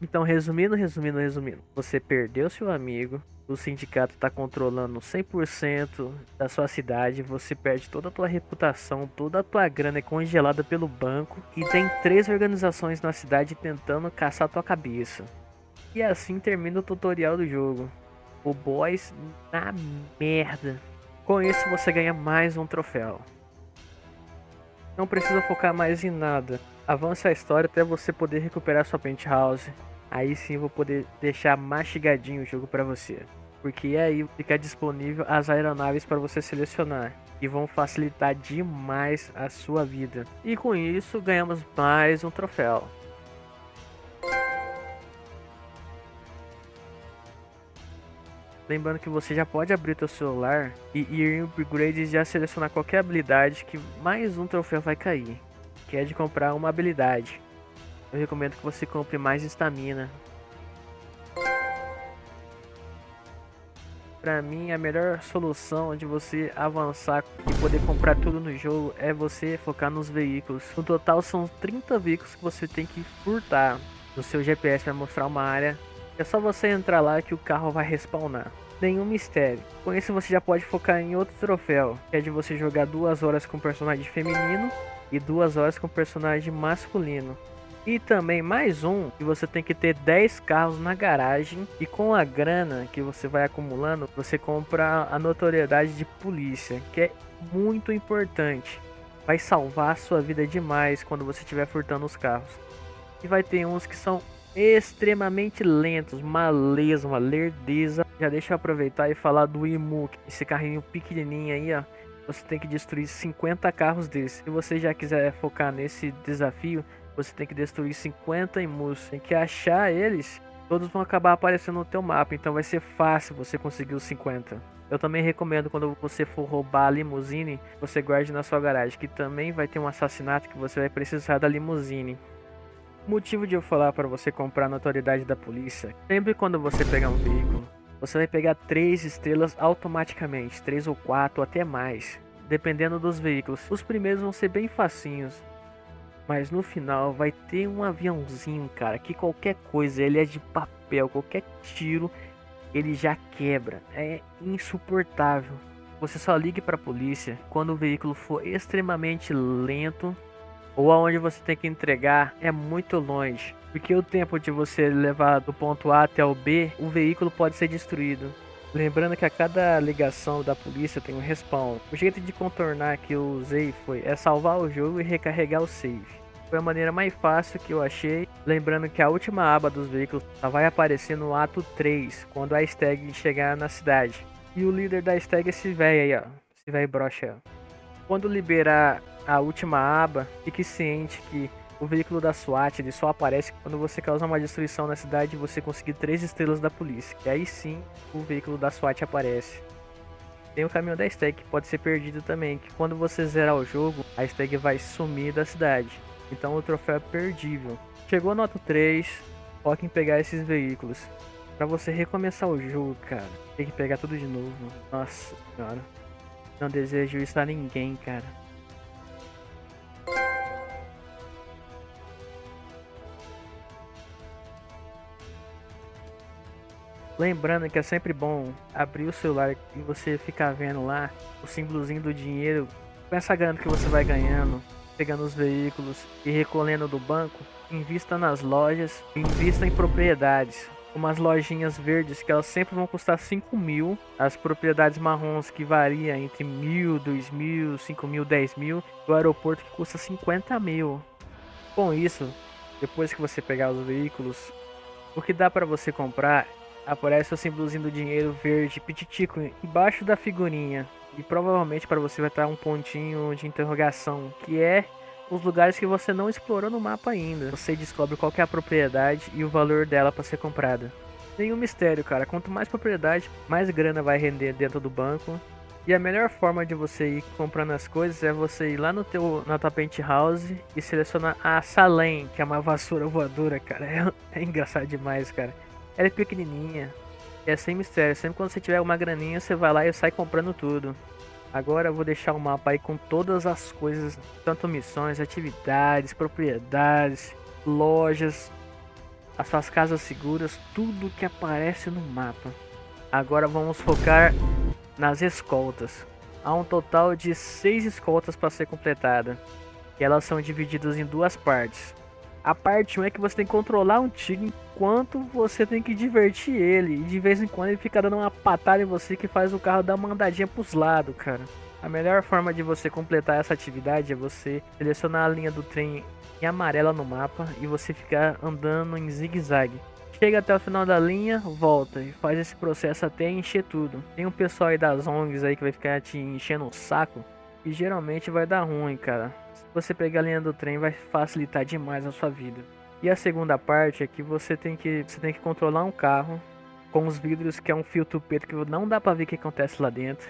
Então, resumindo, você perdeu seu amigo, o sindicato está controlando 100% da sua cidade, você perde toda a tua reputação, toda a tua grana é congelada pelo banco e tem 3 organizações na cidade tentando caçar tua cabeça. E assim termina o tutorial do jogo. O boss na merda. Com isso você ganha mais um troféu. Não precisa focar mais em nada. Avance a história até você poder recuperar sua penthouse. Aí sim eu vou poder deixar mastigadinho o jogo para você. Porque aí fica disponível as aeronaves para você selecionar. E vão facilitar demais a sua vida. E com isso ganhamos mais um troféu. Lembrando que você já pode abrir seu celular e ir em upgrade e já selecionar qualquer habilidade que mais um troféu vai cair. Que é de comprar uma habilidade. Eu recomendo que você compre mais estamina. Pra mim, a melhor solução de você avançar e poder comprar tudo no jogo é você focar nos veículos. No total são 30 veículos que você tem que furtar. No seu GPS vai mostrar uma área. É só você entrar lá que o carro vai respawnar. Nenhum mistério. Com isso você já pode focar em outro troféu, que é de você jogar 2 horas com personagem feminino e 2 horas com personagem masculino. E também mais um, que você tem que ter 10 carros na garagem e com a grana que você vai acumulando, você compra a notoriedade de polícia, que é muito importante. Vai salvar a sua vida demais quando você estiver furtando os carros. E vai ter uns que são extremamente lentos, uma lerdeza. Já deixa eu aproveitar e falar do Imu, esse carrinho pequenininho aí, ó. Você tem que destruir 50 carros desses. Se você já quiser focar nesse desafio, você tem que destruir 50 Imus. Tem que achar eles. Todos vão acabar aparecendo no teu mapa. Então vai ser fácil você conseguir os 50. Eu também recomendo quando você for roubar a limusine, você guarde na sua garagem. Que também vai ter um assassinato que você vai precisar da limusine. O motivo de eu falar para você comprar a notoriedade da polícia. Sempre quando você pegar um veículo, você vai pegar 3 estrelas automaticamente. 3 ou 4 ou até mais. Dependendo dos veículos. Os primeiros vão ser bem facinhos. Mas no final vai ter um aviãozinho, cara, que qualquer coisa, ele é de papel, qualquer tiro, ele já quebra. É insuportável. Você só ligue para a polícia quando o veículo for extremamente lento ou aonde você tem que entregar é muito longe. Porque o tempo de você levar do ponto A até o B, o veículo pode ser destruído. Lembrando que a cada ligação da polícia tem um respawn. O jeito de contornar que eu usei é salvar o jogo e recarregar o save. Foi a maneira mais fácil que eu achei. Lembrando que a última aba dos veículos só vai aparecer no ato 3, quando a stag chegar na cidade. E o líder da stag é esse velho aí, ó. Esse velho broxa aí, ó. Quando liberar a última aba, fique ciente que o veículo da SWAT ele só aparece quando você causar uma destruição na cidade e você conseguir 3 estrelas da polícia. E aí sim o veículo da SWAT aparece. Tem o caminho da stag que pode ser perdido também, que quando você zerar o jogo, a stag vai sumir da cidade. Então o troféu é perdível. Chegou no ato 3, foque em pegar esses veículos. Pra você recomeçar o jogo, cara, tem que pegar tudo de novo. Nossa senhora. Não desejo isso a ninguém, cara. Lembrando que é sempre bom abrir o celular e você ficar vendo lá o símbolozinho do dinheiro. Com essa grana que você vai ganhando, pegando os veículos e recolhendo do banco, invista nas lojas, invista em propriedades. Umas lojinhas verdes que elas sempre vão custar 5 mil. As propriedades marrons que variam entre 1.000, 2.000, 5.000, 10.000. O aeroporto que custa 50 mil. Com isso, depois que você pegar os veículos, o que dá para você comprar, aparece o símbolozinho do dinheiro verde pititico embaixo da figurinha. E provavelmente para você vai estar um pontinho de interrogação, que é os lugares que você não explorou no mapa ainda. Você descobre qual que é a propriedade e o valor dela para ser comprada. Nenhum mistério, cara. Quanto mais propriedade, mais grana vai render dentro do banco. E a melhor forma de você ir comprando as coisas é você ir lá na tua penthouse e selecionar a Salem, que é uma vassoura voadora, cara. É engraçado demais, cara. Ela é pequenininha, é sem mistério. Sempre quando você tiver uma graninha, você vai lá e sai comprando tudo. Agora eu vou deixar o mapa aí com todas as coisas, tanto missões, atividades, propriedades, lojas. as suas casas seguras, tudo que aparece no mapa. Agora vamos focar nas escoltas. Há um total de 6 escoltas para ser completada. E elas são divididas em duas partes. A parte 1 é que você tem que controlar um tigre enquanto você tem que divertir ele. E de vez em quando ele fica dando uma patada em você que faz o carro dar uma andadinha pros lados, cara. A melhor forma de você completar essa atividade é você selecionar a linha do trem em amarela no mapa e você ficar andando em zigue-zague. Chega até o final da linha, volta e faz esse processo até encher tudo. Tem um pessoal aí das ONGs aí que vai ficar te enchendo o saco e geralmente vai dar ruim, cara. Se você pegar a linha do trem vai facilitar demais a sua vida. E a segunda parte é que você tem que controlar um carro com os vidros que é um filtro preto que não dá pra ver o que acontece lá dentro,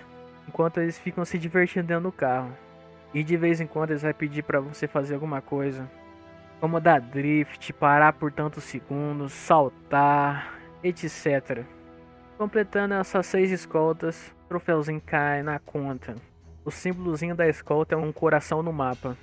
enquanto eles ficam se divertindo dentro do carro. E de vez em quando eles vão pedir pra você fazer alguma coisa, como dar drift, parar por tantos segundos, saltar, etc. Completando essas 6 escoltas, o troféuzinho cai na conta. O símbolozinho da escolta é um coração no mapa.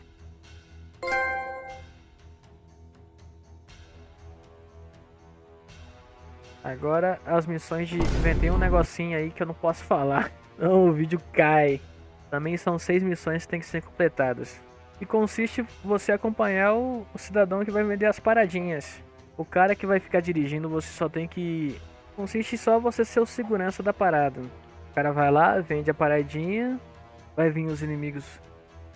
Agora as missões de... Inventei um negocinho aí que eu não posso falar. Não, o vídeo cai. Também são 6 missões que tem que ser completadas. E consiste você acompanhar o cidadão que vai vender as paradinhas. O cara que vai ficar dirigindo, você só tem que... Consiste só você ser o segurança da parada. O cara vai lá, vende a paradinha, vai vir os inimigos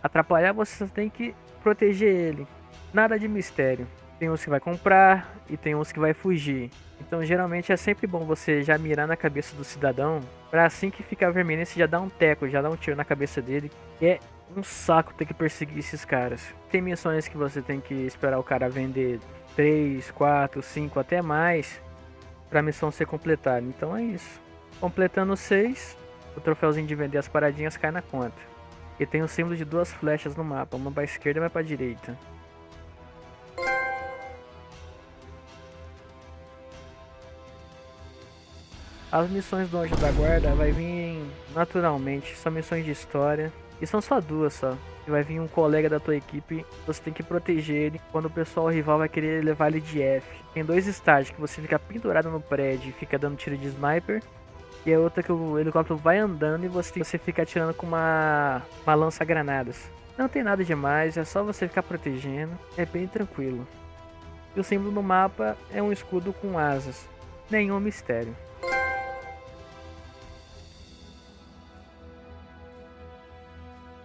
atrapalhar, você só tem que proteger ele. Nada de mistério. Tem uns que vai comprar e tem uns que vai fugir. Então geralmente é sempre bom você já mirar na cabeça do cidadão, pra assim que ficar vermelho você já dá um teco, já dá um tiro na cabeça dele. E é um saco ter que perseguir esses caras. Tem missões que você tem que esperar o cara vender 3, 4, 5 até mais pra missão ser completada. Então é isso. Completando 6, o troféuzinho de vender as paradinhas cai na conta. E tem o símbolo de 2 flechas no mapa, uma pra esquerda e uma pra direita. As missões do Anjo da Guarda vai vir naturalmente, são missões de história. E são só 2 só. E vai vir um colega da tua equipe, você tem que proteger ele quando o pessoal rival vai querer levar ele de F. Tem 2 estágios, que você fica pendurado no prédio e fica dando tiro de sniper. E a outra que o helicóptero vai andando e você fica atirando com uma lança-granadas. Não tem nada demais, é só você ficar protegendo, é bem tranquilo. E o símbolo no mapa é um escudo com asas, nenhum mistério.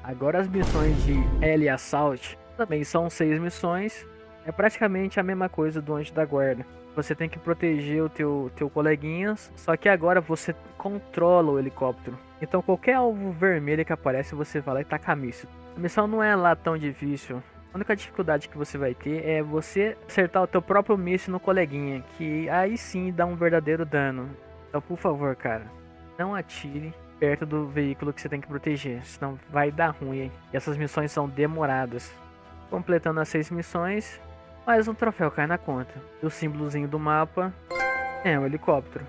Agora as missões de L Assault também são 6 missões. É praticamente a mesma coisa do Anjo da Guarda. Você tem que proteger o teu coleguinha, só que agora você controla o helicóptero. Então qualquer alvo vermelho que aparece você vai lá e taca míssil. A missão não é lá tão difícil. A única dificuldade que você vai ter é você acertar o teu próprio míssil no coleguinha, que aí sim dá um verdadeiro dano. Então por favor, cara, não atire perto do veículo que você tem que proteger, senão vai dar ruim, hein? E essas missões são demoradas. Completando as 6 missões, mais um troféu cai na conta. E o símbolozinho do mapa é um helicóptero,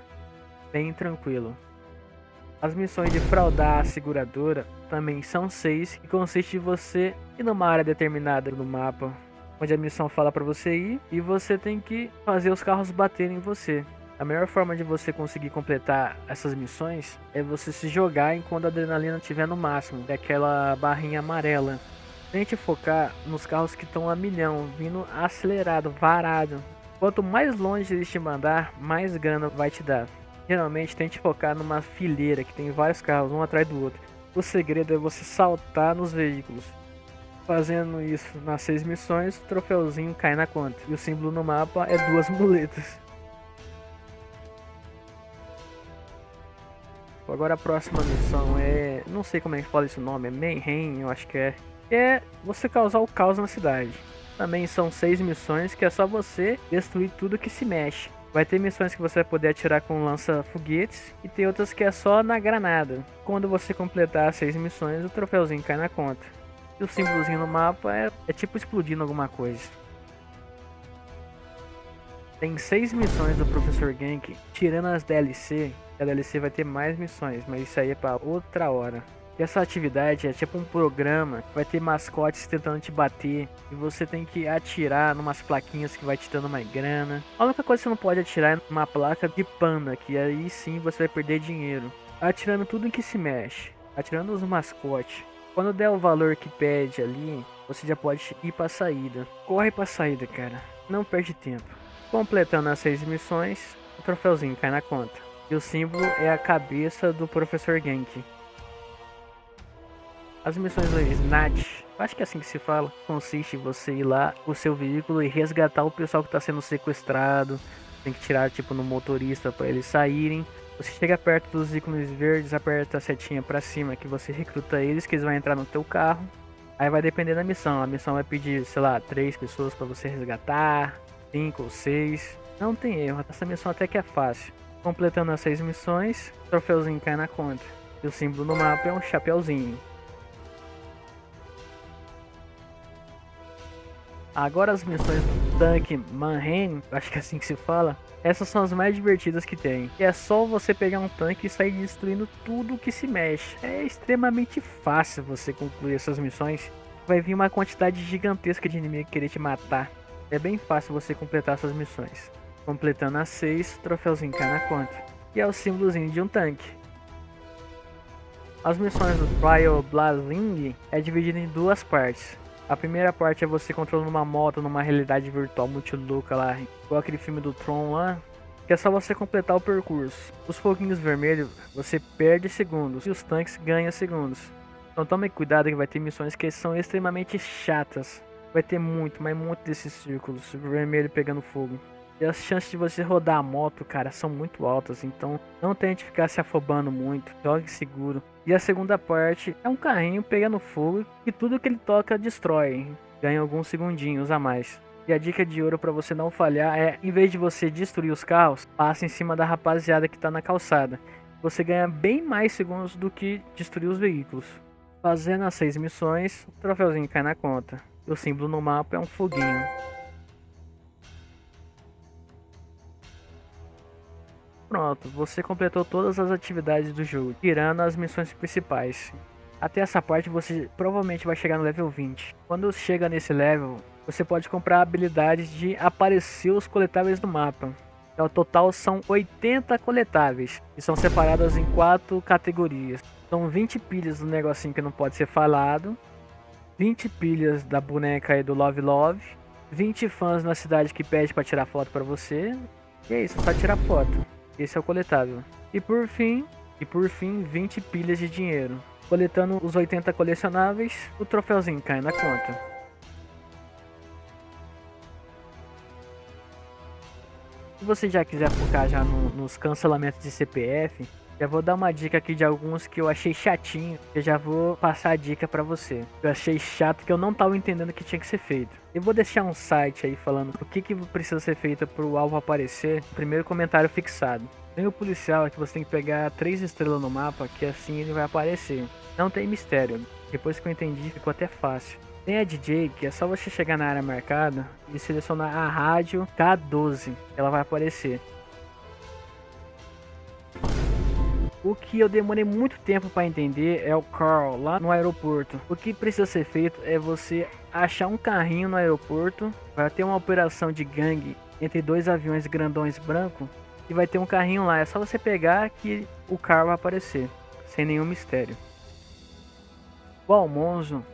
bem tranquilo. As missões de fraudar a seguradora também são 6, que consiste em você ir numa área determinada no mapa, onde a missão fala para você ir, e você tem que fazer os carros baterem em você. A melhor forma de você conseguir completar essas missões é você se jogar enquanto a adrenalina estiver no máximo, é aquela barrinha amarela. Tente focar nos carros que estão a milhão, vindo acelerado, varado. Quanto mais longe eles te mandar, mais grana vai te dar. Geralmente tente focar numa fileira que tem vários carros, um atrás do outro. O segredo é você saltar nos veículos. Fazendo isso nas 6 missões, o troféuzinho cai na conta. E o símbolo no mapa é 2 muletas. Agora a próxima missão é... não sei como é que fala esse nome, é Mayhem, eu acho que é. É você causar o caos na cidade. Também são 6 missões que é só você destruir tudo que se mexe. Vai ter missões que você vai poder atirar com lança-foguetes e tem outras que é só na granada. Quando você completar as 6 missões, o troféuzinho cai na conta. E o símbolozinho no mapa é tipo explodindo alguma coisa. Tem 6 missões do Professor Genki, tirando as DLC. A DLC vai ter mais missões, mas isso aí é para outra hora. E essa atividade é tipo um programa, vai ter mascotes tentando te bater e você tem que atirar numas plaquinhas que vai te dando mais grana. A única coisa que você não pode atirar é numa placa de panda, que aí sim você vai perder dinheiro. Atirando tudo em que se mexe, atirando os mascotes. Quando der o valor que pede ali, você já pode ir pra saída. Corre pra saída, cara, não perde tempo. Completando as 6 missões, o troféuzinho cai na conta. E o símbolo é a cabeça do Professor Genki. As missões do SNAT, acho que é assim que se fala, consiste em você ir lá com o seu veículo e resgatar o pessoal que está sendo sequestrado. Tem que tirar tipo no motorista para eles saírem. Você chega perto dos ícones verdes, aperta a setinha para cima que você recruta eles, que eles vão entrar no teu carro. Aí vai depender da missão. A missão vai pedir, sei lá, 3 pessoas para você resgatar, 5 ou 6. Não tem erro, essa missão até que é fácil. Completando as 6 missões, o troféuzinho cai na conta. E o símbolo no mapa é um chapeuzinho. Agora as missões do tanque Manhattan, acho que é assim que se fala, essas são as mais divertidas que tem. E é só você pegar um tanque e sair destruindo tudo que se mexe. É extremamente fácil você concluir essas missões. Vai vir uma quantidade gigantesca de inimigo querer te matar. É bem fácil você completar essas missões. Completando as 6, o troféuzinho cai na conta. E é o símbolozinho de um tanque. As missões do Trial Blazing é dividido em 2 partes. A primeira parte é você controlando uma moto numa realidade virtual muito louca lá, igual aquele filme do Tron lá, que é só você completar o percurso. Os foguinhos vermelhos você perde segundos e os tanques ganham segundos. Então tome cuidado que vai ter missões que são extremamente chatas. Vai ter muito, mas muito desses círculos vermelho pegando fogo. E as chances de você rodar a moto, cara, são muito altas, então não tente ficar se afobando muito, jogue seguro. E a segunda parte é um carrinho pegando fogo e tudo que ele toca destrói, ganha alguns segundinhos a mais. E a dica de ouro para você não falhar é, em vez de você destruir os carros, passe em cima da rapaziada que tá na calçada. Você ganha bem mais segundos do que destruir os veículos. Fazendo as 6 missões, o troféuzinho cai na conta. E o símbolo no mapa é um foguinho. Pronto, você completou todas as atividades do jogo, tirando as missões principais. Até essa parte você provavelmente vai chegar no level 20. Quando chega nesse level, você pode comprar habilidades de aparecer os coletáveis no mapa. Então, o total são 80 coletáveis, que são separadas em 4 categorias. São 20 pilhas do negocinho que não pode ser falado, 20 pilhas da boneca aí do Love Love, 20 fãs na cidade que pede para tirar foto para você. E é isso, só tirar foto. Esse é o coletável. E por fim, 20 pilhas de dinheiro. Coletando os 80 colecionáveis, o troféuzinho cai na conta. Se você já quiser focar já nos cancelamentos de CPF, já vou dar uma dica aqui de alguns que eu achei chatinho. Eu já vou passar a dica pra você. Eu achei chato que eu não tava entendendo que tinha que ser feito. Eu vou deixar um site aí falando o que precisa ser feito pro alvo aparecer. Primeiro comentário fixado. Tem o policial que você tem que pegar 3 estrelas no mapa, que assim ele vai aparecer. Não tem mistério. Depois que eu entendi, ficou até fácil. Tem a DJ, que é só você chegar na área marcada e selecionar a rádio K12. Ela vai aparecer. O que eu demorei muito tempo para entender é o Carl lá no aeroporto. O que precisa ser feito é você achar um carrinho no aeroporto. Vai ter uma operação de gangue entre 2 aviões grandões brancos. E vai ter um carrinho lá. É só você pegar que o Carl vai aparecer. Sem nenhum mistério. O Almonzo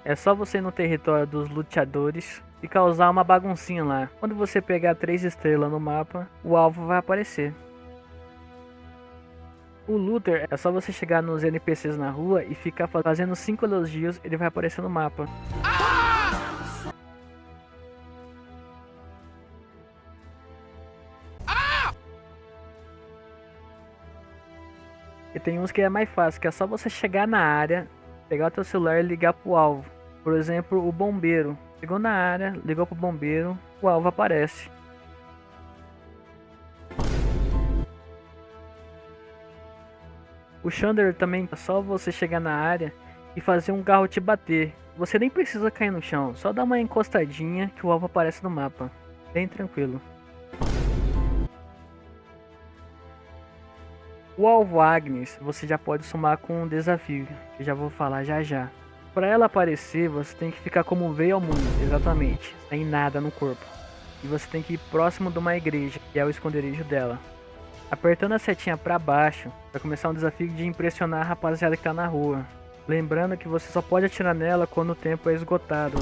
é só você ir no território dos luteadores e causar uma baguncinha lá. Quando você pegar 3 estrelas no mapa, o alvo vai aparecer. O Luther é só você chegar nos NPCs na rua e ficar fazendo 5 elogios, ele vai aparecer no mapa. E tem uns que é mais fácil, que é só você chegar na área, pegar o teu celular e ligar pro alvo. Por exemplo, o bombeiro. Chegou na área, ligou pro bombeiro, o alvo aparece. O Chandler também é só você chegar na área e fazer um carro te bater. Você nem precisa cair no chão, só dá uma encostadinha que o alvo aparece no mapa. Bem tranquilo. O alvo Agnes você já pode somar com um desafio, que eu já vou falar já já. Para ela aparecer, você tem que ficar como veio ao mundo, exatamente, sem nada no corpo. E você tem que ir próximo de uma igreja, que é o esconderijo dela. Apertando a setinha para baixo, vai começar um desafio de impressionar a rapaziada que tá na rua. Lembrando que você só pode atirar nela quando o tempo é esgotado.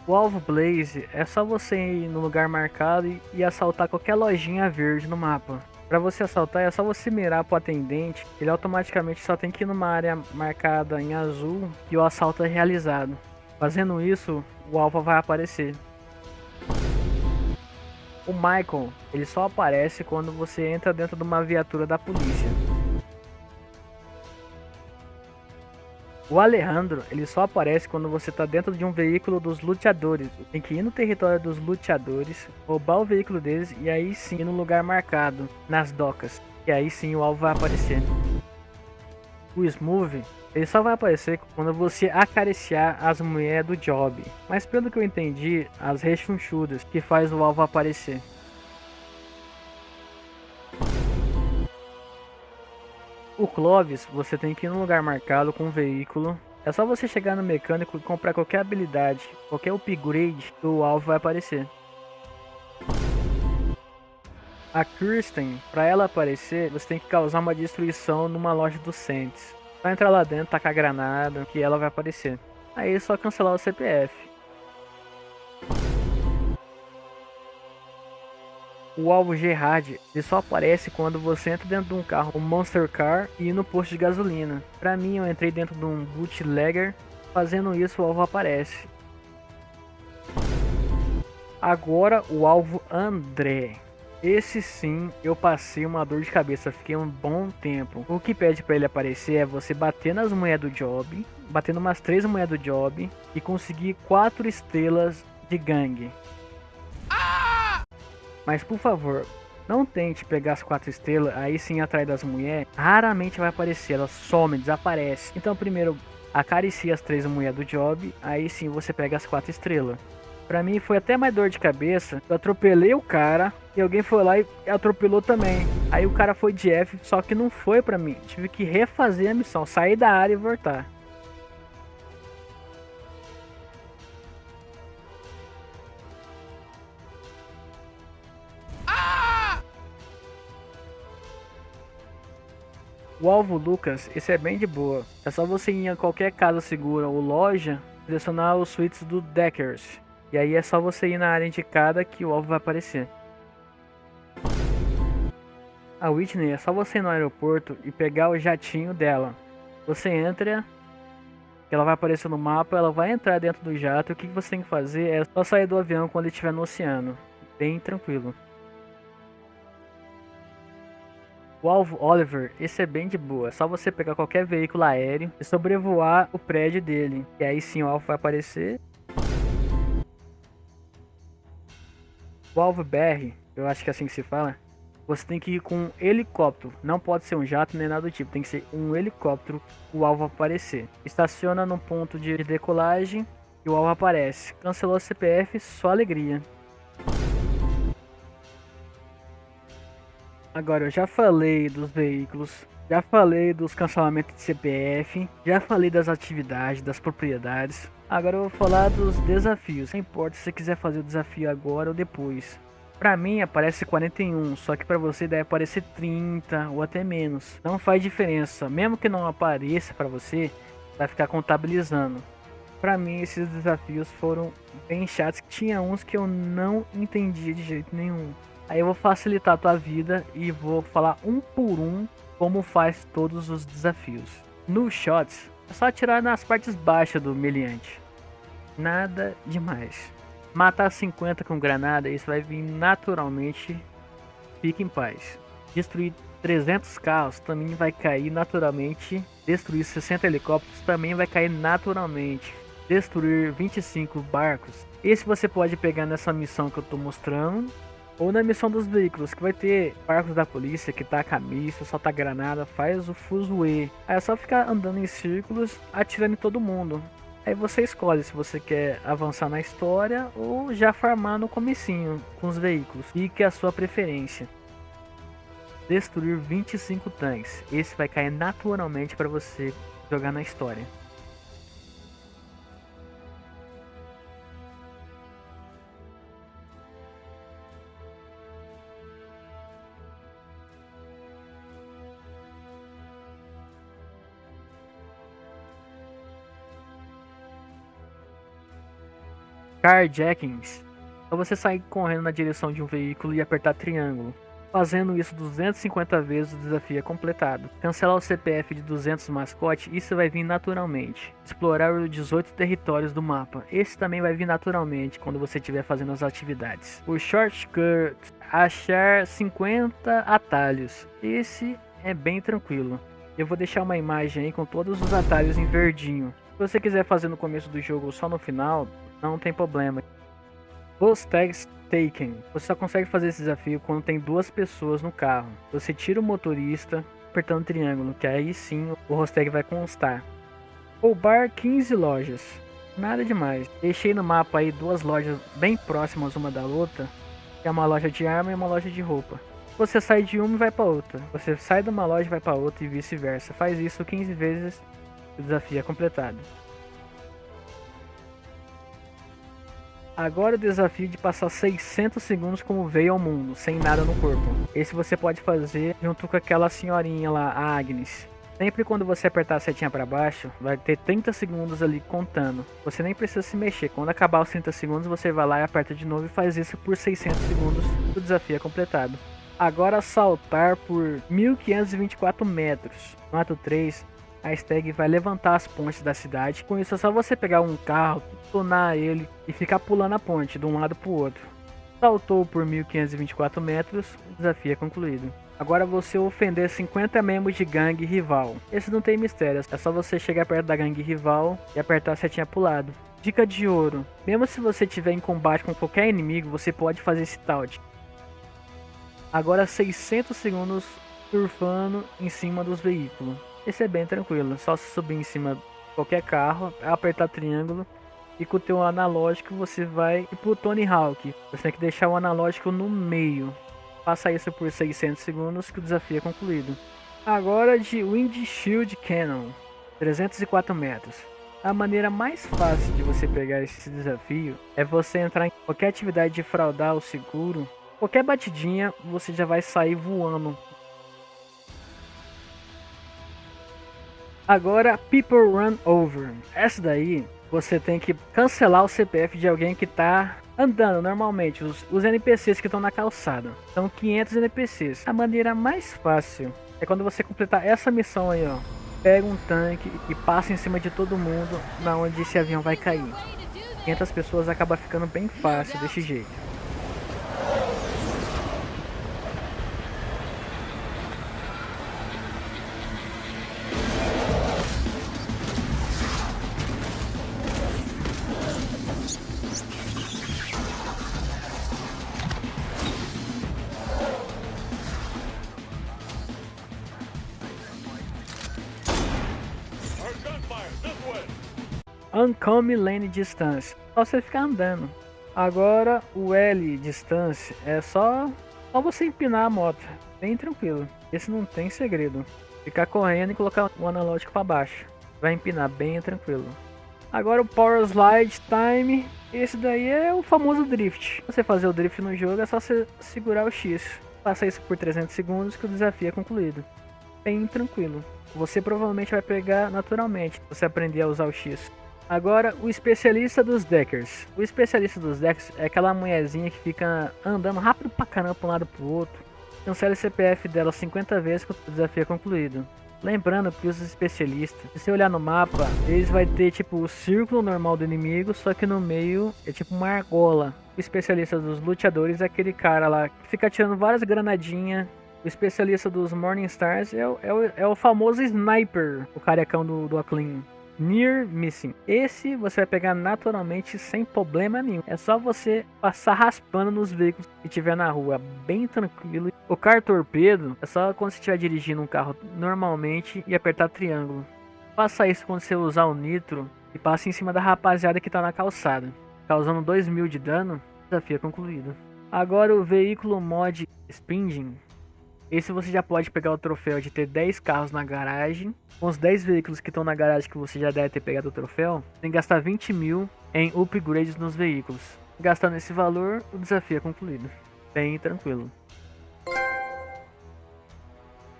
O alvo Blaze é só você ir no lugar marcado e assaltar qualquer lojinha verde no mapa. Para você assaltar é só você mirar pro atendente, ele automaticamente só tem que ir numa área marcada em azul e o assalto é realizado. Fazendo isso, o alvo vai aparecer. O Michael, ele só aparece quando você entra dentro de uma viatura da polícia. O Alejandro, ele só aparece quando você está dentro de um veículo dos luteadores. Tem que ir no território dos luteadores, roubar o veículo deles e aí sim ir no lugar marcado, nas docas. E aí sim o alvo vai aparecer. O Smooth, ele só vai aparecer quando você acariciar as mulheres do job. Mas pelo que eu entendi, as rechonchudas que faz o alvo aparecer. O Clovis, você tem que ir num lugar marcado com um veículo. É só você chegar no mecânico e comprar qualquer habilidade, qualquer upgrade, que o alvo vai aparecer. A Kirsten, para ela aparecer, você tem que causar uma destruição numa loja do Saints. Vai entrar lá dentro, tacar granada, que ela vai aparecer. Aí é só cancelar o CPF. O alvo Gerard, ele só aparece quando você entra dentro de um carro, um Monster Car, e ir no posto de gasolina. Pra mim, eu entrei dentro de um bootlegger, fazendo isso o alvo aparece. Agora o alvo André. Esse sim, eu passei uma dor de cabeça, fiquei um bom tempo. O que pede pra ele aparecer é você bater nas mulheres do job, bater umas 3 mulheres do job e conseguir 4 estrelas de gangue. Mas por favor, não tente pegar as 4 estrelas, aí sim atrás das mulheres. Raramente vai aparecer, ela some, desaparece. Então primeiro acaricia as 3 mulheres do job, aí sim você pega as 4 estrelas. Pra mim foi até mais dor de cabeça. Eu atropelei o cara e alguém foi lá e atropelou também. Aí o cara foi de F, só que não foi pra mim. Tive que refazer a missão, sair da área e voltar. O alvo Lucas, esse é bem de boa. É só você ir em qualquer casa segura ou loja, selecionar os suítes do Deckers. E aí é só você ir na área indicada que o alvo vai aparecer. A Whitney é só você ir no aeroporto e pegar o jatinho dela. Você entra, ela vai aparecer no mapa, ela vai entrar dentro do jato. E o que você tem que fazer é só sair do avião quando ele estiver no oceano. Bem tranquilo. O alvo Oliver, esse é bem de boa. É só você pegar qualquer veículo aéreo e sobrevoar o prédio dele. E aí sim o alvo vai aparecer. O alvo BR, eu acho que é assim que se fala. Você tem que ir com um helicóptero. Não pode ser um jato nem nada do tipo. Tem que ser um helicóptero o alvo aparecer. Estaciona num ponto de decolagem e o alvo aparece. Cancelou o CPF, só alegria. Agora, eu já falei dos veículos, já falei dos cancelamentos de CPF, já falei das atividades, das propriedades. Agora eu vou falar dos desafios. Não importa se você quiser fazer o desafio agora ou depois. Pra mim aparece 41, só que pra você deve aparecer 30 ou até menos. Não faz diferença, mesmo que não apareça pra você, vai ficar contabilizando. Pra mim esses desafios foram bem chatos, tinha uns que eu não entendia de jeito nenhum. Aí eu vou facilitar a tua vida e vou falar um por um como faz todos os desafios. No Shots, é só atirar nas partes baixas do meliante. Nada demais. Matar 50 com granada, isso vai vir naturalmente. Fique em paz. Destruir 300 carros também vai cair naturalmente. Destruir 60 helicópteros também vai cair naturalmente. Destruir 25 barcos. Esse você pode pegar nessa missão que eu tô mostrando. Ou na missão dos veículos, que vai ter barcos da polícia que taca míssil, solta granada, faz o fuzuê. Aí é só ficar andando em círculos, atirando em todo mundo. Aí você escolhe se você quer avançar na história ou já farmar no comecinho com os veículos. Fique a sua preferência. destruir 25 tanques. Esse vai cair naturalmente para você jogar na história. Carjackings. Então você sai correndo na direção de um veículo e apertar triângulo. Fazendo isso 250 vezes, o desafio é completado. Cancelar o CPF de 200 mascote, isso vai vir naturalmente. Explorar os 18 territórios do mapa, esse também vai vir naturalmente quando você estiver fazendo as atividades. O shortcut, achar 50 atalhos, esse é bem tranquilo. Eu vou deixar uma imagem aí com todos os atalhos em verdinho. Se você quiser fazer no começo do jogo ou só no final, não tem problema. Os tags taken. Você só consegue fazer esse desafio quando tem duas pessoas no carro. Você tira o motorista apertando triângulo, que aí sim o hostag vai constar. Roubar 15 lojas. Nada demais. Deixei no mapa aí duas lojas bem próximas uma da outra, que é uma loja de arma e uma loja de roupa. Você sai de uma e vai para outra. Você sai de uma loja e vai para outra e vice-versa. Faz isso 15 vezes e o desafio é completado. Agora o desafio de passar 600 segundos como veio ao mundo, sem nada no corpo. Esse você pode fazer junto com aquela senhorinha lá, a Agnes. Sempre quando você apertar a setinha para baixo, vai ter 30 segundos ali contando. Você nem precisa se mexer. Quando acabar os 30 segundos, você vai lá e aperta de novo e faz isso por 600 segundos. O desafio é completado. Agora saltar por 1524 metros. No ato 3, a stag vai levantar as pontes da cidade. Com isso é só você pegar um carro, tunar ele e ficar pulando a ponte de um lado para o outro. Saltou por 1524 metros, o desafio é concluído. Agora você ofender 50 membros de gangue rival. Esse não tem mistério, é só você chegar perto da gangue rival e apertar a setinha pro lado. Dica de ouro: mesmo se você estiver em combate com qualquer inimigo, você pode fazer esse taunt. Agora 600 segundos surfando em cima dos veículos. Esse é bem tranquilo, só subir em cima de qualquer carro, apertar triângulo e com o teu analógico você vai pro Tony Hawk. Você tem que deixar o analógico no meio. Faça isso por 600 segundos que o desafio é concluído. Agora de Windshield Cannon, 304 metros. A maneira mais fácil de você pegar esse desafio é você entrar em qualquer atividade de fraudar o seguro. Qualquer batidinha você já vai sair voando. Agora People Run Over. Essa daí você tem que cancelar o CPF de alguém que tá andando normalmente, os NPCs que estão na calçada. São 500 NPCs. A maneira mais fácil é quando você completar essa missão aí, ó. Pega um tanque e passa em cima de todo mundo na onde esse avião vai cair. 500 pessoas acaba ficando bem fácil desse jeito. Uncommon Lane Distance, só você ficar andando. Agora o L Distance é só você empinar a moto, bem tranquilo. Esse não tem segredo. Ficar correndo e colocar o analógico para baixo, vai empinar bem tranquilo. Agora o Power Slide Time, esse daí é o famoso drift. Você fazer o drift no jogo é só você segurar o X. Faça isso por 300 segundos que o desafio é concluído. Bem tranquilo. Você provavelmente vai pegar naturalmente se você aprender a usar o X. Agora, o especialista dos deckers. O especialista dos deckers é aquela mulherzinha que fica andando rápido pra caramba pra um lado pro outro. Cancela o CPF dela 50 vezes que o desafio é concluído. Lembrando que os especialistas, se você olhar no mapa, eles vai ter tipo o círculo normal do inimigo, só que no meio é tipo uma argola. O especialista dos luteadores é aquele cara lá que fica tirando várias granadinhas. O especialista dos Morningstars é o famoso sniper, o carecão do Aclean. Near Missing. Esse você vai pegar naturalmente sem problema nenhum. É só você passar raspando nos veículos que tiver na rua, bem tranquilo. O Car Torpedo é só quando você estiver dirigindo um carro normalmente e apertar triângulo. Faça isso quando você usar o nitro e passe em cima da rapaziada que tá na calçada, causando 2000 de dano. Desafio concluído. Agora o veículo mod Spinging. Esse você já pode pegar o troféu de ter 10 carros na garagem. Com os 10 veículos que estão na garagem que você já deve ter pegado o troféu, tem que gastar 20 mil em upgrades nos veículos. Gastando esse valor, o desafio é concluído. Bem tranquilo.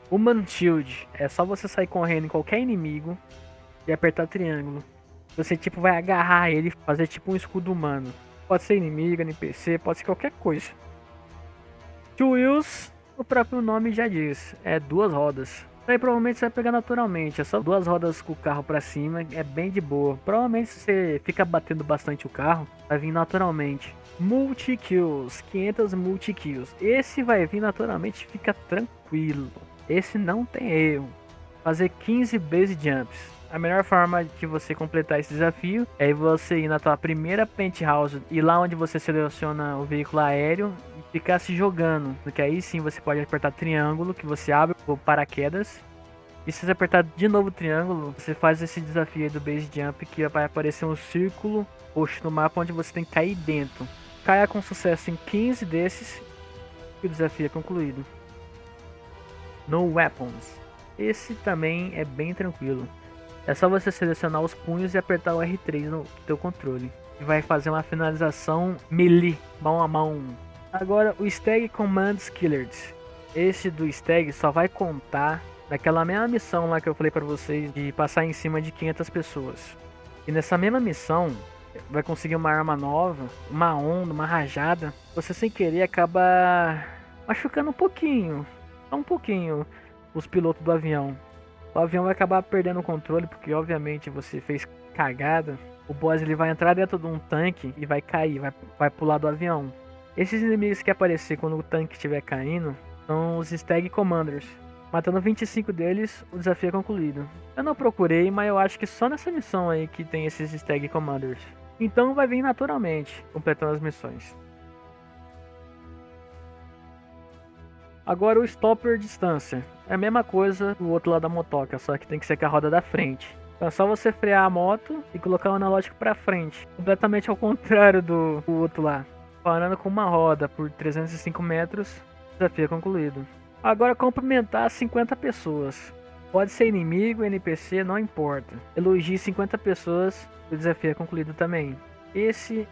Human Shield. É só você sair correndo em qualquer inimigo e apertar triângulo. Você tipo vai agarrar ele e fazer tipo um escudo humano. Pode ser inimigo, NPC, pode ser qualquer coisa. Two Wheels, o próprio nome já diz, é 2 rodas. Aí provavelmente você vai pegar naturalmente, é só 2 rodas com o carro pra cima, é bem de boa. Provavelmente se você fica batendo bastante o carro, vai vir naturalmente. Multi-kills, 500 multi-kills. Esse vai vir naturalmente, fica tranquilo. Esse não tem erro. Fazer 15 base jumps. A melhor forma de você completar esse desafio é você ir na tua primeira penthouse e lá onde você seleciona o veículo aéreo e ficar se jogando, porque aí sim você pode apertar triângulo que você abre o paraquedas. E se você apertar de novo o triângulo, você faz esse desafio aí do base jump que vai aparecer um círculo roxo no mapa onde você tem que cair dentro. Caia com sucesso em 15 desses e o desafio é concluído. No Weapons. Esse também é bem tranquilo. É só você selecionar os punhos e apertar o R3 no teu controle. E vai fazer uma finalização melee, mão a mão. Agora o Stag Commands Killers. Esse do Stag só vai contar naquela mesma missão lá que eu falei pra vocês de passar em cima de 500 pessoas. E nessa mesma missão vai conseguir uma arma nova, uma onda, uma rajada. Você sem querer acaba machucando um pouquinho, só um pouquinho, os pilotos do avião. O avião vai acabar perdendo o controle porque obviamente você fez cagada. O boss ele vai entrar dentro de um tanque e vai cair, vai pular do avião. Esses inimigos que aparecer quando o tanque estiver caindo são os Stag Commanders. Matando 25 deles, o desafio é concluído. Eu não procurei, mas eu acho que só nessa missão aí que tem esses Stag Commanders. Então vai vir naturalmente, completando as missões. Agora o Stopper Distância. É a mesma coisa do outro lado da motoca, só que tem que ser com a roda da frente. Então é só você frear a moto e colocar o analógico pra frente. Completamente ao contrário do outro lá. Parando com uma roda por 305 metros, desafio é concluído. Agora cumprimentar 50 pessoas. Pode ser inimigo, NPC, não importa. Elogie 50 pessoas, o desafio é concluído também. Esse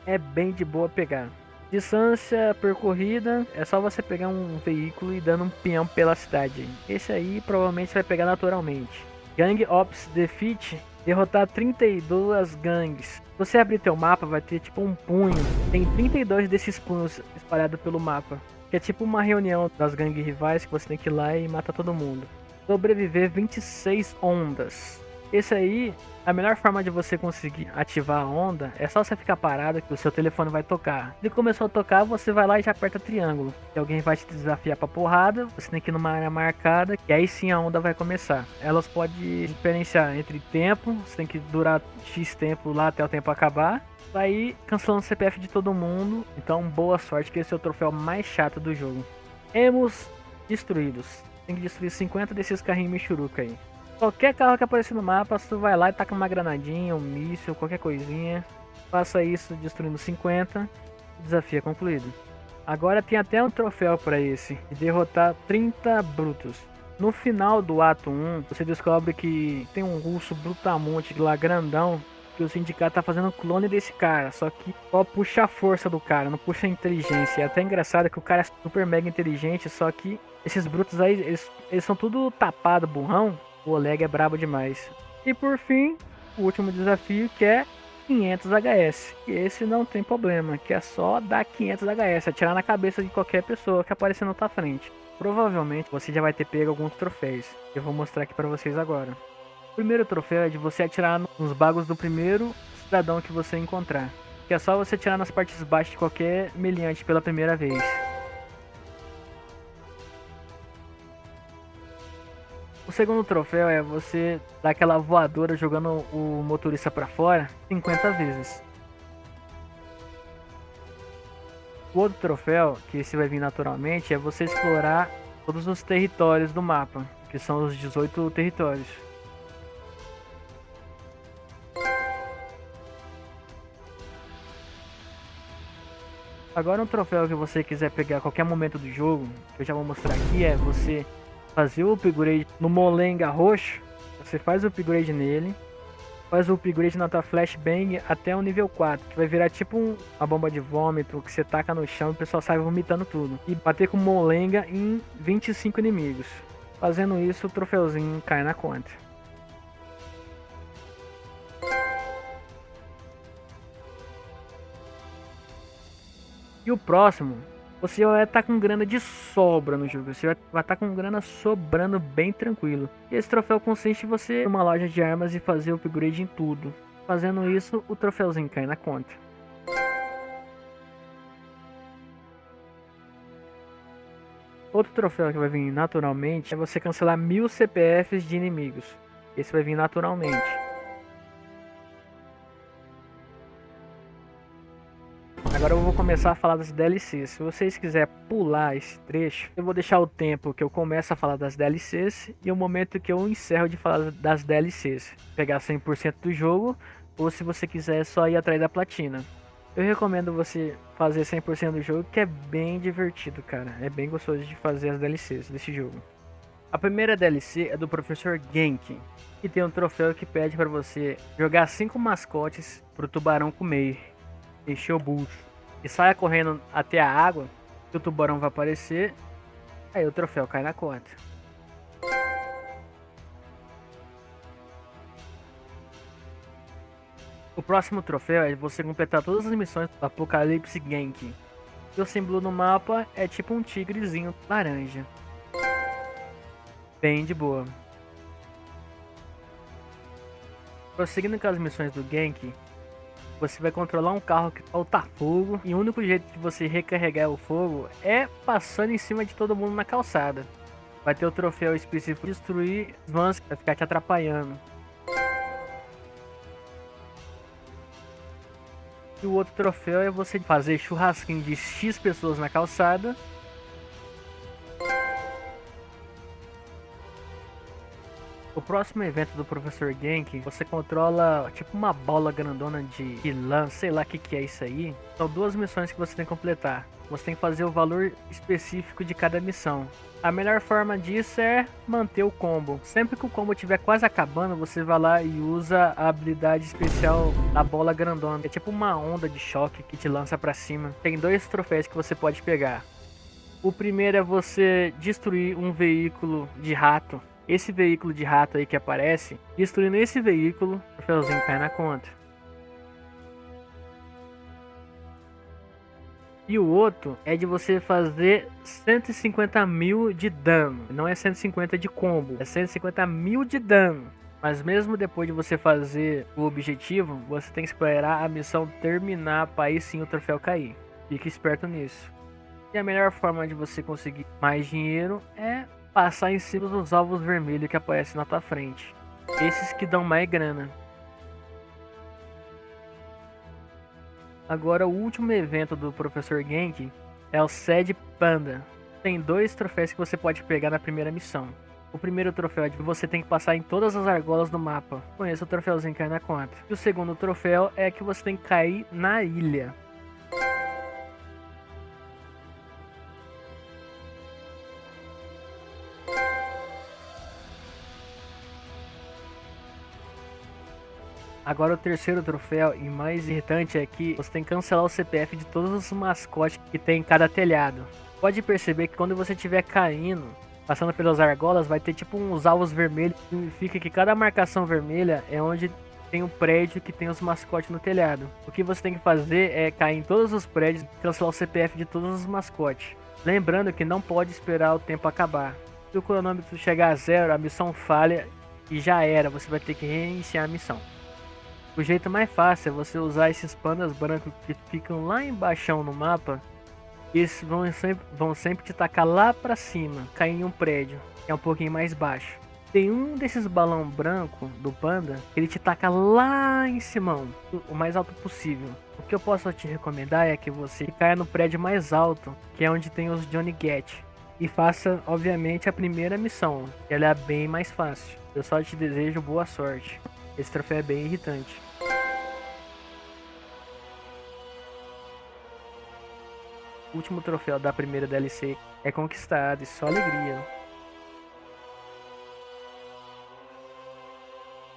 é bem de boa pegar. Distância percorrida, é só você pegar um veículo e dando um peão pela cidade. Esse aí provavelmente vai pegar naturalmente. Gang Ops Defeat, derrotar 32 gangues. Se você abrir teu mapa, vai ter tipo um punho. Tem 32 desses punhos espalhados pelo mapa. Que é tipo uma reunião das gangues rivais que você tem que ir lá e matar todo mundo. Sobreviver 26 ondas. Esse aí, a melhor forma de você conseguir ativar a onda é só você ficar parado que o seu telefone vai tocar. Ele começou a tocar, você vai lá e já aperta triângulo. E alguém vai te desafiar pra porrada, você tem que ir numa área marcada e aí sim a onda vai começar. Elas podem diferenciar entre tempo, você tem que durar X tempo lá até o tempo acabar. Vai cancelando o CPF de todo mundo, então boa sorte que esse é o troféu mais chato do jogo. Emos destruídos. Tem que destruir 50 desses carrinhos michuruca aí. Qualquer carro que aparecer no mapa, você vai lá e taca uma granadinha, um míssil, qualquer coisinha. Faça isso destruindo 50, o desafio é concluído. Agora tem até um troféu para esse, de derrotar 30 brutos. No final do ato 1, você descobre que tem um russo brutamonte lá grandão, que o sindicato tá fazendo clone desse cara, só que só puxa a força do cara, não puxa a inteligência. É até engraçado que o cara é super mega inteligente, só que esses brutos aí, eles são tudo tapado, burrão. O Oleg é brabo demais. E por fim, o último desafio que é 500 HS. E esse não tem problema, que é só dar 500 HS, atirar na cabeça de qualquer pessoa que aparecer na tua frente. Provavelmente você já vai ter pego alguns troféus. Eu vou mostrar aqui pra vocês agora. O primeiro troféu é de você atirar nos bagos do primeiro cidadão que você encontrar. Que é só você atirar nas partes baixas de qualquer meliante pela primeira vez. O segundo troféu é você dar aquela voadora jogando o motorista pra fora 50 vezes. O outro troféu, que esse vai vir naturalmente, é você explorar todos os territórios do mapa, que são os 18 territórios. Agora um troféu que você quiser pegar a qualquer momento do jogo, que eu já vou mostrar aqui, é você fazer o upgrade no Molenga roxo. Você faz o upgrade nele, faz o upgrade na tua flashbang até o nível 4, que vai virar tipo uma bomba de vômito que você taca no chão e o pessoal sai vomitando tudo. E bater com Molenga em 25 inimigos. Fazendo isso, o troféuzinho cai na conta. E o próximo, você vai estar com grana de sobra no jogo. Você vai estar com grana sobrando bem tranquilo. E esse troféu consiste em você ir numa loja de armas e fazer o upgrade em tudo. Fazendo isso, o troféuzinho cai na conta. Outro troféu que vai vir naturalmente é você cancelar 1000 CPFs de inimigos. Esse vai vir naturalmente. Agora eu vou começar a falar das DLCs. Se vocês quiserem pular esse trecho, eu vou deixar o tempo que eu começo a falar das DLCs e o momento que eu encerro de falar das DLCs. Pegar 100% do jogo, ou se você quiser só ir atrás da platina. Eu recomendo você fazer 100% do jogo, que é bem divertido, cara. É bem gostoso de fazer as DLCs desse jogo. A primeira DLC é do Professor Genki, que tem um troféu que pede para você jogar 5 mascotes pro tubarão comer. Encher o bucho e saia correndo até a água, que o tubarão vai aparecer, aí o troféu cai na conta. O próximo troféu é você completar todas as missões do Apocalipse Genki. E o símbolo no mapa é tipo um tigrezinho laranja. Bem de boa. Prosseguindo com as missões do Genki, você vai controlar um carro que solta fogo e o único jeito de você recarregar o fogo é passando em cima de todo mundo na calçada. Vai ter o troféu específico de destruir os vans que vai ficar te atrapalhando. E o outro troféu é você fazer churrasquinho de X pessoas na calçada. O próximo evento do Professor Genki, você controla tipo uma bola grandona de lã, sei lá o que é isso aí. São 2 missões que você tem que completar. Você tem que fazer o valor específico de cada missão. A melhor forma disso é manter o combo. Sempre que o combo estiver quase acabando, você vai lá e usa a habilidade especial da bola grandona. É tipo uma onda de choque que te lança pra cima. Tem 2 troféus que você pode pegar. O primeiro é você destruir um veículo de rato. Esse veículo de rato aí que aparece, destruindo esse veículo, o troféuzinho cai na conta. E o outro é de você fazer 150 mil de dano. Não é 150 de combo, é 150 mil de dano. Mas mesmo depois de você fazer o objetivo, você tem que esperar a missão terminar para aí sim o troféu cair. Fique esperto nisso. E a melhor forma de você conseguir mais dinheiro é passar em cima dos alvos vermelhos que aparecem na tua frente. Esses que dão mais grana. Agora o último evento do Professor Genki é o Sad Panda. Tem 2 troféus que você pode pegar na primeira missão. O primeiro troféu é que você tem que passar em todas as argolas do mapa. Com esse o troféuzinho cai na conta. E o segundo troféu é que você tem que cair na ilha. Agora o terceiro troféu e mais irritante é que você tem que cancelar o CPF de todos os mascotes que tem em cada telhado. Pode perceber que quando você estiver caindo, passando pelas argolas, vai ter tipo uns alvos vermelhos. Significa que cada marcação vermelha é onde tem um prédio que tem os mascotes no telhado. O que você tem que fazer é cair em todos os prédios e cancelar o CPF de todos os mascotes. Lembrando que não pode esperar o tempo acabar. Se o cronômetro chegar a 0, a missão falha e já era, você vai ter que reiniciar a missão. O jeito mais fácil é você usar esses pandas brancos que ficam lá embaixo no mapa. E eles vão sempre te tacar lá pra cima, cair em um prédio, que é um pouquinho mais baixo. Tem um desses balão branco do panda, que ele te taca lá em cima, o mais alto possível. O que eu posso te recomendar é que você caia no prédio mais alto, que é onde tem os Johnny Get. E faça, obviamente, a primeira missão, que ela é bem mais fácil. Eu só te desejo boa sorte. Esse troféu é bem irritante. o último troféu da primeira DLC é conquistado, e só alegria.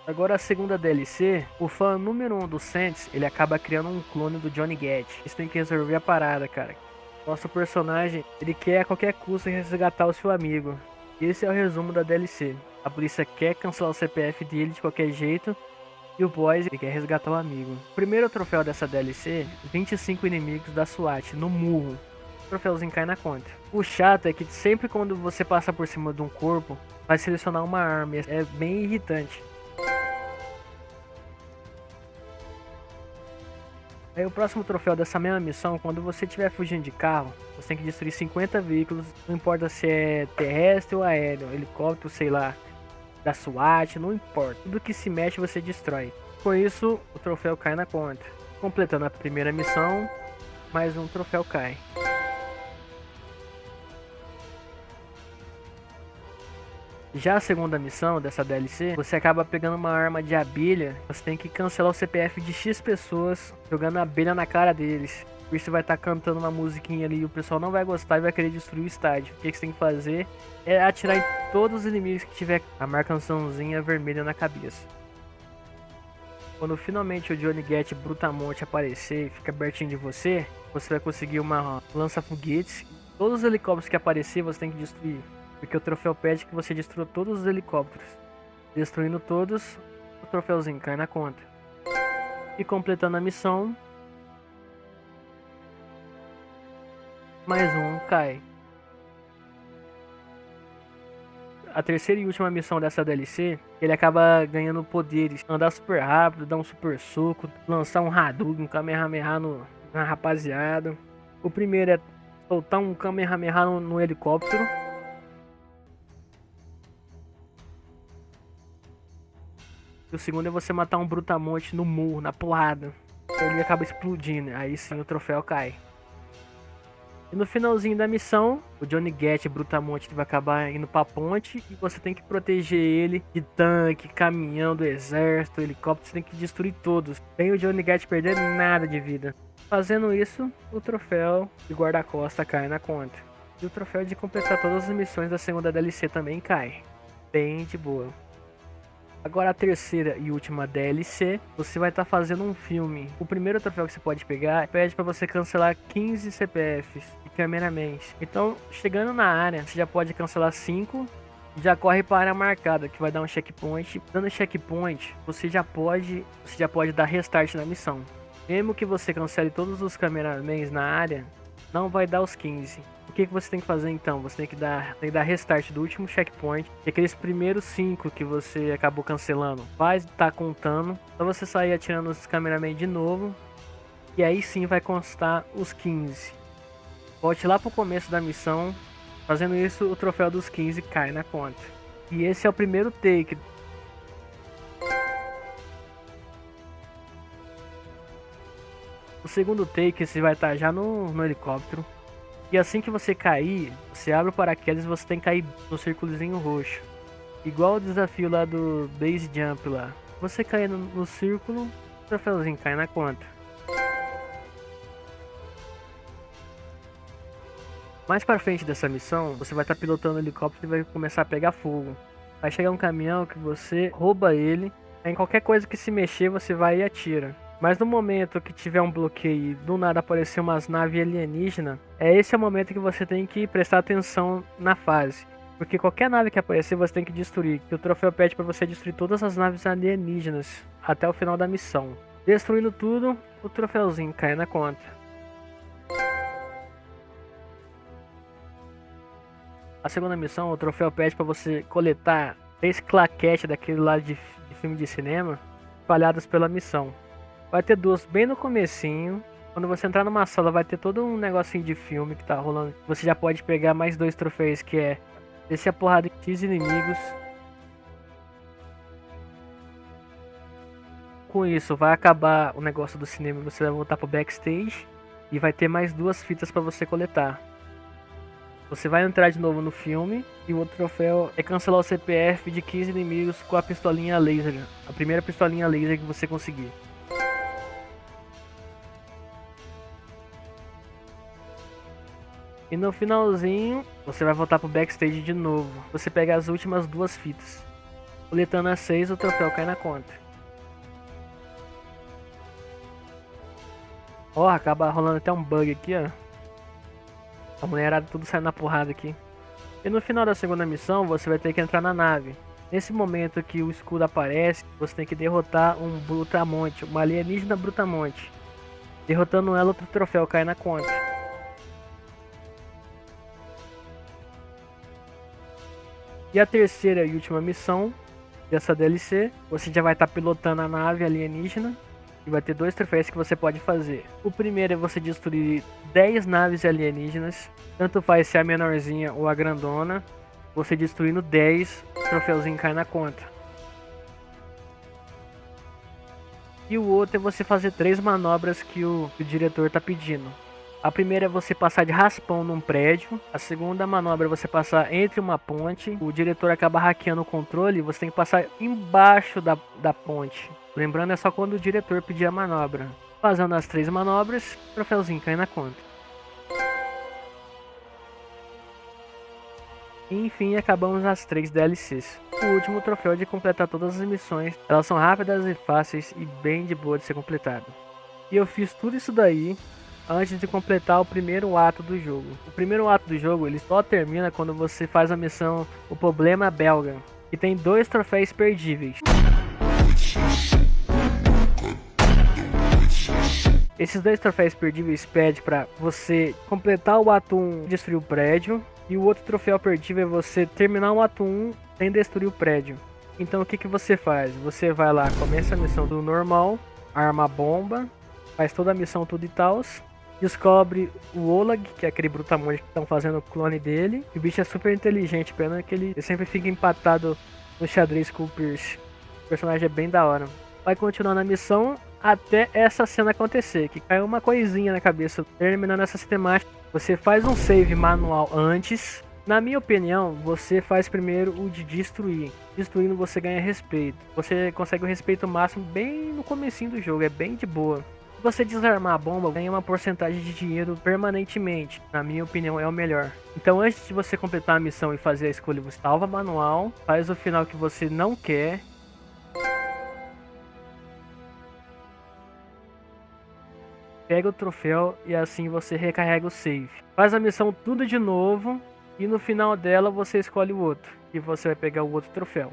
Agora a segunda DLC, o fã número 1 do Saints, ele acaba criando um clone do Johnny Gat. Isso tem que resolver a parada, cara. Nosso personagem, ele quer a qualquer custo resgatar o seu amigo. Esse é o resumo da DLC. A polícia quer cancelar o CPF dele de qualquer jeito, e o Boys, ele quer resgatar o amigo. O primeiro troféu dessa DLC, 25 inimigos da SWAT, no murro. O troféuzinho cai na conta. O chato é que sempre quando você passa por cima de um corpo, vai selecionar uma arma. É bem irritante. Aí o próximo troféu dessa mesma missão, quando você estiver fugindo de carro, você tem que destruir 50 veículos, não importa se é terrestre ou aéreo, helicóptero, sei lá, da SWAT, não importa. Tudo que se mexe você destrói. Com isso, o troféu cai na conta. Completando a primeira missão, mais um troféu cai. Já a segunda missão dessa DLC, você acaba pegando uma arma de abelha. Você tem que cancelar o CPF de X pessoas jogando abelha na cara deles. Por isso você vai estar cantando uma musiquinha ali e o pessoal não vai gostar e vai querer destruir o estádio. O que você tem que fazer é atirar em todos os inimigos que tiver a marcaçãozinha vermelha na cabeça. Quando finalmente o Johnny Gat Brutamonte aparecer e fica pertinho de você, você vai conseguir uma lança-foguetes. Todos os helicópteros que aparecer você tem que destruir. Porque o troféu pede que você destrua todos os helicópteros. Destruindo todos, o troféuzinho cai na conta. E completando a missão, mais um cai. A terceira e última missão dessa DLC, ele acaba ganhando poderes. Andar super rápido, dar um super soco, lançar um Hadouken, um Kamehameha na rapaziada. O primeiro é soltar um Kamehameha no helicóptero. O segundo é você matar um Brutamonte no murro, na porrada. Ele acaba explodindo, aí sim o troféu cai. E no finalzinho da missão, o Johnny Gat Brutamonte vai acabar indo pra ponte e você tem que proteger ele de tanque, caminhão do exército, helicóptero, você tem que destruir todos. Sem o Johnny Gat perder nada de vida. Fazendo isso, o troféu de guarda-costa cai na conta. E o troféu de completar todas as missões da segunda DLC também cai. Bem de boa. Agora a terceira e última DLC, você vai estar fazendo um filme. O primeiro troféu que você pode pegar pede para você cancelar 15 CPFs e cameramans. Então, chegando na área, você já pode cancelar 5 e já corre para a área marcada, que vai dar um checkpoint. Dando checkpoint, você já pode dar restart na missão. Mesmo que você cancele todos os cameramans na área, não vai dar os 15. O que você tem que fazer então? Você tem que dar restart do último checkpoint. E aqueles primeiros 5 que você acabou cancelando vai estar contando. Só você sair atirando os cameraman de novo. E aí sim vai constar os 15. Volte lá pro começo da missão. Fazendo isso, o troféu dos 15 cai na conta. E esse é o primeiro take. O segundo take você vai estar já no helicóptero. E assim que você cair, você abre o paraquedas e você tem que cair no círculozinho roxo. Igual o desafio lá do base jump lá. Você cair no círculo, o troféuzinho cai na conta. Mais pra frente dessa missão, você vai estar pilotando o helicóptero e vai começar a pegar fogo. Vai chegar um caminhão que você rouba ele. Em qualquer coisa que se mexer, você vai e atira. Mas no momento que tiver um bloqueio e do nada aparecer umas naves alienígenas, esse é o momento que você tem que prestar atenção na fase. Porque qualquer nave que aparecer você tem que destruir. Que o troféu pede para você destruir todas as naves alienígenas até o final da missão. Destruindo tudo, o troféuzinho cai na conta. A segunda missão, o troféu pede para você coletar 3 claquetes daquele lá de filme de cinema espalhadas pela missão. Vai ter 2 bem no comecinho. Quando você entrar numa sala vai ter todo um negocinho de filme que tá rolando. Você já pode pegar mais 2 troféus, que é descer a porrada em X inimigos. Com isso vai acabar o negócio do cinema, você vai voltar pro backstage e vai ter mais 2 fitas para você coletar. Você vai entrar de novo no filme e o outro troféu é cancelar o CPF de 15 inimigos com a pistolinha laser. A primeira pistolinha laser que você conseguir. E no finalzinho, você vai voltar pro backstage de novo. Você pega as últimas 2 fitas. Coletando as 6, o troféu cai na conta. Ó, acaba rolando até um bug aqui, ó. A mulherada tudo saindo na porrada aqui. E no final da segunda missão, você vai ter que entrar na nave. Nesse momento que o escudo aparece, você tem que derrotar um Brutamonte, uma alienígena Brutamonte. Derrotando ela, outro troféu cai na conta. E a terceira e última missão dessa DLC, você já vai estar pilotando a nave alienígena. E vai ter 2 troféus que você pode fazer. O primeiro é você destruir 10 naves alienígenas. Tanto faz se é a menorzinha ou a grandona. Você destruindo 10, o troféuzinho cai na conta. E o outro é você fazer 3 manobras que o diretor está pedindo. A primeira é você passar de raspão num prédio. A segunda manobra é você passar entre uma ponte. O diretor acaba hackeando o controle e você tem que passar embaixo da ponte. Lembrando, é só quando o diretor pedir a manobra. Fazendo as 3 manobras, o troféuzinho cai na conta. E enfim, acabamos as 3 DLCs. O último troféu é de completar todas as missões. Elas são rápidas e fáceis e bem de boa de ser completado. E eu fiz tudo isso daí antes de completar o primeiro ato do jogo. O primeiro ato do jogo ele só termina quando você faz a missão O Problema Belga, que tem 2 troféus perdíveis. Esses 2 troféus perdíveis pedem para você completar o ato 1 e destruir o prédio. E o outro troféu perdível é você terminar o ato 1 sem destruir o prédio. Então o que você faz? Você vai lá, começa a missão do normal, arma a bomba, faz toda a missão tudo e tal. Descobre o Oleg, que é aquele brutamonte que estão fazendo o clone dele. E o bicho é super inteligente, pena que ele sempre fica empatado no xadrez com o Pierce. O personagem é bem da hora. Vai continuar na missão até essa cena acontecer, que caiu uma coisinha na cabeça. Terminando essa cinemática, você faz um save manual antes. Na minha opinião, você faz primeiro o de destruir. Destruindo você ganha respeito. Você consegue o respeito máximo bem no comecinho do jogo, é bem de boa. Se você desarmar a bomba, ganha uma porcentagem de dinheiro permanentemente. Na minha opinião, é o melhor. Então antes de você completar a missão e fazer a escolha, você salva manual, faz o final que você não quer. Pega o troféu e assim você recarrega o save. Faz a missão tudo de novo e no final dela você escolhe o outro. E você vai pegar o outro troféu.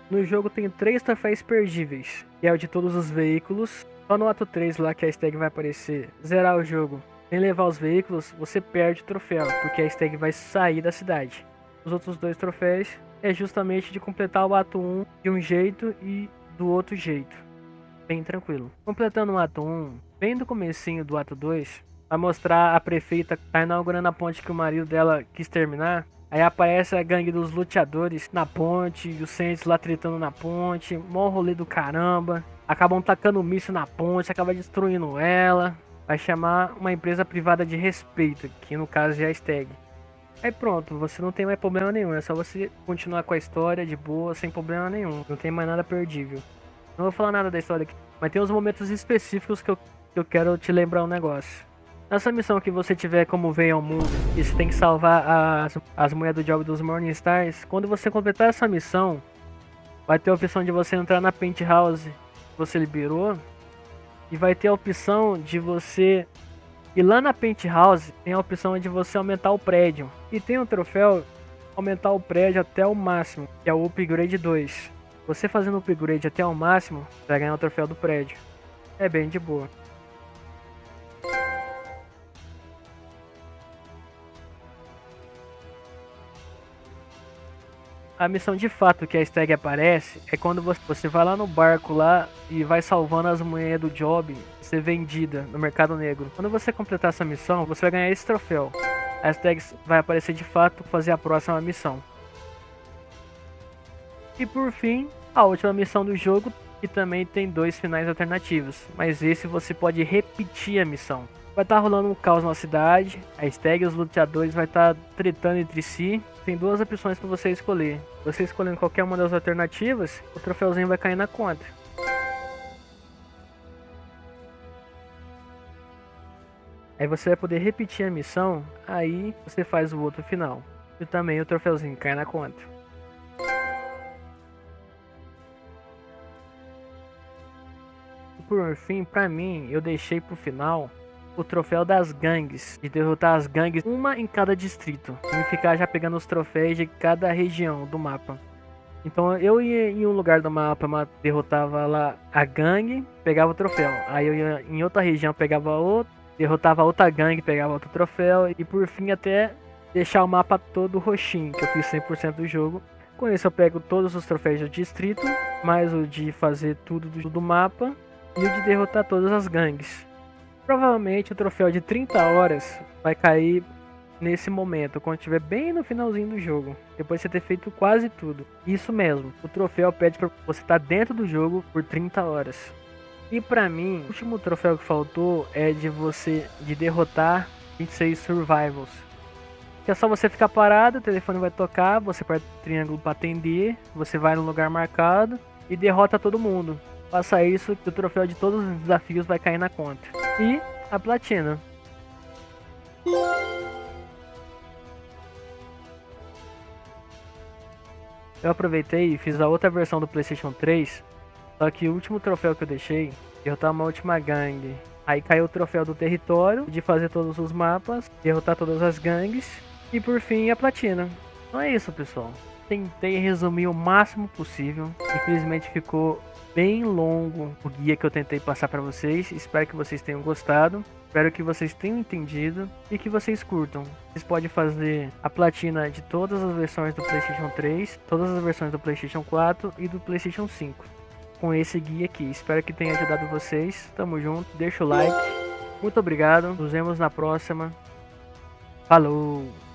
No jogo tem 3 troféus perdíveis, que é o de todos os veículos. Só no ato 3 lá que a stag vai aparecer, zerar o jogo sem levar os veículos, você perde o troféu, porque a stag vai sair da cidade. Os outros 2 troféus é justamente de completar o ato 1 de um jeito e do outro jeito. Bem tranquilo. Completando o ato 1, bem do comecinho do ato 2, vai mostrar a prefeita que tá inaugurando a ponte que o marido dela quis terminar. Aí aparece a gangue dos luteadores na ponte, e os Saints lá tretando na ponte, mó rolê do caramba. Acabam tacando míssil na ponte, acaba destruindo ela. Vai chamar uma empresa privada de respeito, que no caso é a Stag. Aí pronto, você não tem mais problema nenhum, é só você continuar com a história de boa, sem problema nenhum. Não tem mais nada perdível. Não vou falar nada da história aqui, mas tem uns momentos específicos que eu quero te lembrar um negócio. Nessa missão que você tiver como veio ao mundo e você tem que salvar as mulheres do job dos Morningstars, quando você completar essa missão, vai ter a opção de você entrar na penthouse que você liberou e vai ter a opção de você ir lá na penthouse, tem a opção de você aumentar o prédio. E tem um troféu aumentar o prédio até o máximo, que é o upgrade 2. Você fazendo o upgrade até o máximo, vai ganhar o troféu do prédio. É bem de boa. A missão de fato que a Stag aparece é quando você vai lá no barco lá e vai salvando as mulheres do job ser vendida no mercado negro. Quando você completar essa missão, você vai ganhar esse troféu. A Stag vai aparecer de fato para fazer a próxima missão. E por fim, a última missão do jogo, que também tem 2 finais alternativos, mas esse você pode repetir a missão. Vai estar rolando um caos na cidade, a Stag e os luteadores vai estar tretando entre si. Tem 2 opções para você escolher. Você escolhendo qualquer uma das alternativas, o troféuzinho vai cair na conta. Aí você vai poder repetir a missão, aí você faz o outro final. E também o troféuzinho cai na conta. E por fim, pra mim, eu deixei pro final o troféu das gangues, de derrotar as gangues, uma em cada distrito, e ficar já pegando os troféus de cada região do mapa. Então eu ia em um lugar do mapa, derrotava lá a gangue, pegava o troféu. Aí eu ia em outra região, pegava outro, derrotava outra gangue, pegava outro troféu. E por fim até deixar o mapa todo roxinho, que eu fiz 100% do jogo. Com isso eu pego todos os troféus do distrito, mais o de fazer tudo do mapa e o de derrotar todas as gangues. Provavelmente o troféu de 30 horas vai cair nesse momento, quando estiver bem no finalzinho do jogo, depois de você ter feito quase tudo. Isso mesmo, o troféu pede para você estar dentro do jogo por 30 horas. E pra mim, o último troféu que faltou é de derrotar 26 survivals. Que é só você ficar parado, o telefone vai tocar, você aperta o triângulo para atender, você vai no lugar marcado e derrota todo mundo. Faça isso que o troféu de todos os desafios vai cair na conta. E a platina. Eu aproveitei e fiz a outra versão do PlayStation 3, só que o último troféu que eu deixei, derrotar uma última gangue. Aí caiu o troféu do território, de fazer todos os mapas, derrotar todas as gangues e por fim a platina. Então é isso, pessoal. Tentei resumir o máximo possível. Infelizmente ficou bem longo o guia que eu tentei passar para vocês. Espero que vocês tenham gostado. Espero que vocês tenham entendido e que vocês curtam. Vocês podem fazer a platina de todas as versões do PlayStation 3, todas as versões do PlayStation 4 e do PlayStation 5. Com esse guia aqui. Espero que tenha ajudado vocês. Tamo junto. Deixa o like. Muito obrigado. Nos vemos na próxima. Falou!